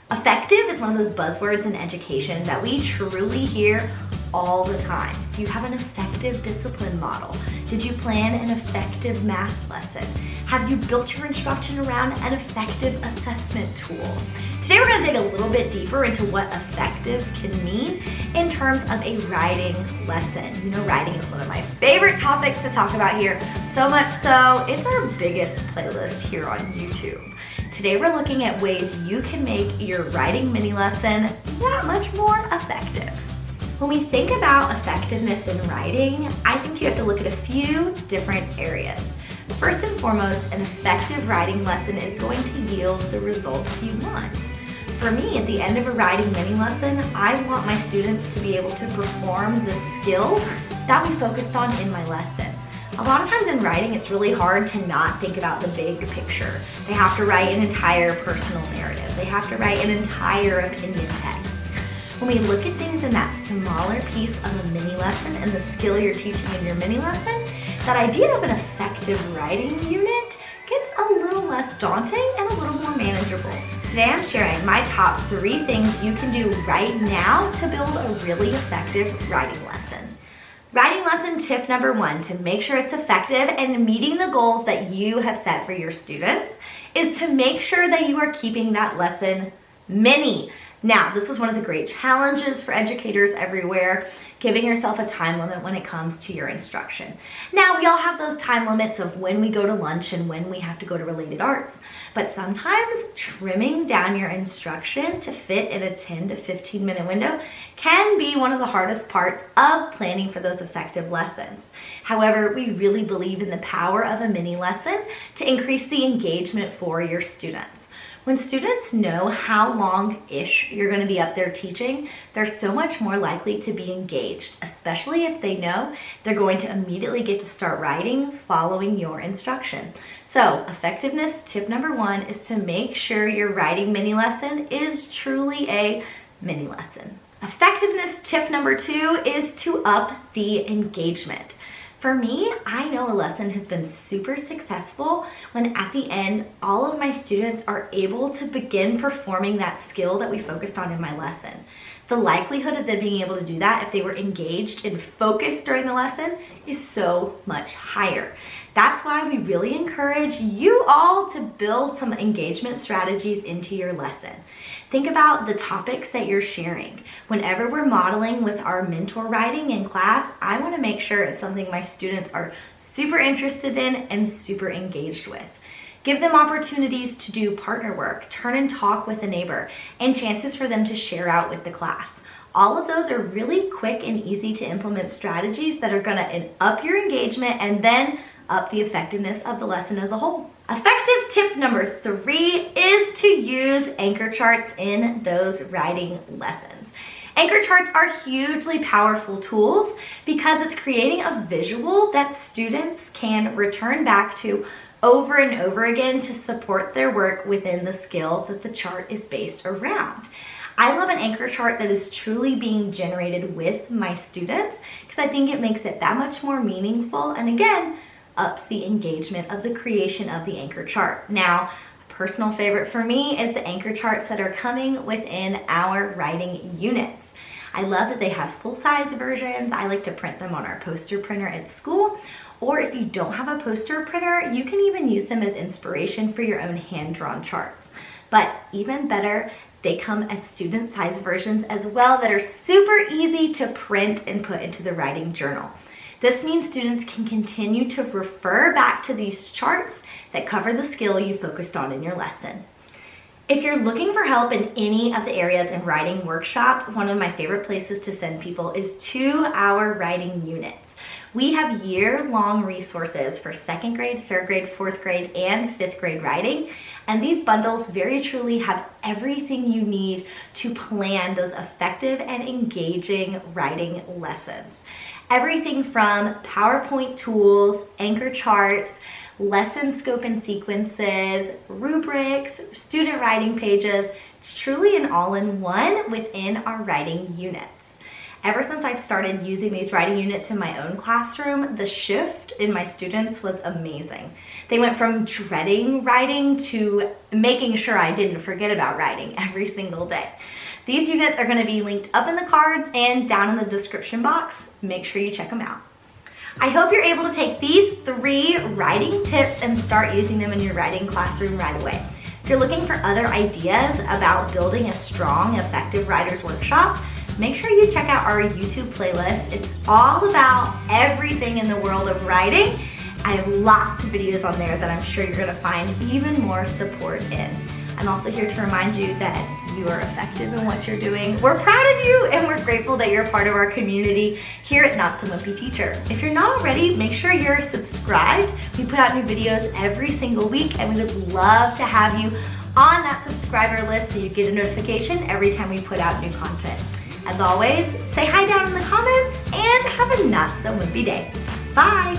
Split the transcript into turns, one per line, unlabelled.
Effective is one of those buzzwords in education that we truly hear all the time. Do you have an effective discipline model? Did you plan an effective math lesson? Have you built your instruction around an effective assessment tool? Today we're going to dig a little bit deeper into what effective can mean in terms of a writing lesson. You know, writing is one of my favorite topics to talk about here, so much so it's our biggest playlist here on YouTube. Today we're looking at ways you can make your writing mini lesson that much more effective. When we think about effectiveness in writing, I think you have to look at a few different areas. First and foremost, an effective writing lesson is going to yield the results you want. For me, at the end of a writing mini lesson, I want my students to be able to perform the skill that we focused on in my lesson. A lot of times in writing, it's really hard to not think about the big picture. They have to write an entire personal narrative. They have to write an entire opinion text. When we look at things in that smaller piece of a mini lesson and the skill you're teaching in your mini lesson, that idea of an effective writing unit gets a little less daunting and a little more manageable. Today I'm sharing my top 3 things you can do right now to build a really effective writing lesson. Writing lesson tip number 1 to make sure it's effective and meeting the goals that you have set for your students is to make sure that you are keeping that lesson mini. Now, this is one of the great challenges for educators everywhere, giving yourself a time limit when it comes to your instruction. Now, we all have those time limits of when we go to lunch and when we have to go to related arts, but sometimes trimming down your instruction to fit in a 10 to 15 minute window can be one of the hardest parts of planning for those effective lessons. However, we really believe in the power of a mini lesson to increase the engagement for your students. When students know how long-ish you're going to be up there teaching, they're so much more likely to be engaged, especially if they know they're going to immediately get to start writing following your instruction. So, effectiveness tip number 1 is to make sure your writing mini lesson is truly a mini lesson. Effectiveness tip number 2 is to up the engagement. For me, I know a lesson has been super successful when at the end, all of my students are able to begin performing that skill that we focused on in my lesson. The likelihood of them being able to do that if they were engaged and focused during the lesson is so much higher. That's why we really encourage you all to build some engagement strategies into your lesson. Think about the topics that you're sharing. Whenever we're modeling with our mentor writing in class, I want to make sure it's something my students are super interested in and super engaged with. Give them opportunities to do partner work, turn and talk with a neighbor, and chances for them to share out with the class. All of those are really quick and easy to implement strategies that are going to up your engagement and then up the effectiveness of the lesson as a whole. Effective tip number 3 is to use anchor charts in those writing lessons. Anchor charts are hugely powerful tools because it's creating a visual that students can return back to over and over again to support their work within the skill that the chart is based around. I love an anchor chart that is truly being generated with my students because I think it makes it that much more meaningful and again, ups the engagement of the creation of the anchor chart. Now, a personal favorite for me is the anchor charts that are coming within our writing units. I love that they have full-size versions. I like to print them on our poster printer at school. Or if you don't have a poster printer, you can even use them as inspiration for your own hand-drawn charts. But even better, they come as student-size versions as well that are super easy to print and put into the writing journal. This means students can continue to refer back to these charts that cover the skill you focused on in your lesson. If you're looking for help in any of the areas in writing workshop, one of my favorite places to send people is to our writing units. We have year-long resources for 2nd grade, 3rd grade, 4th grade, and 5th grade writing. And these bundles very truly have everything you need to plan those effective and engaging writing lessons. Everything from PowerPoint tools, anchor charts, lesson scope and sequences, rubrics, student writing pages. It's truly an all-in-one within our writing units. Ever since I've started using these writing units in my own classroom, the shift in my students was amazing. They went from dreading writing to making sure I didn't forget about writing every single day. These units are going to be linked up in the cards and down in the description box. Make sure you check them out. I hope you're able to take these 3 writing tips and start using them in your writing classroom right away. If you're looking for other ideas about building a strong, effective writer's workshop, make sure you check out our YouTube playlist. It's all about everything in the world of writing. I have lots of videos on there that I'm sure you're going to find even more support in. I'm also here to remind you that you are effective in what you're doing. We're proud of you and we're grateful that you're a part of our community here at Not So Wimpy Teacher. If you're not already, make sure you're subscribed. We put out new videos every single week and we would love to have you on that subscriber list so you get a notification every time we put out new content. As always, say hi down in the comments and have a not so wimpy day. Bye.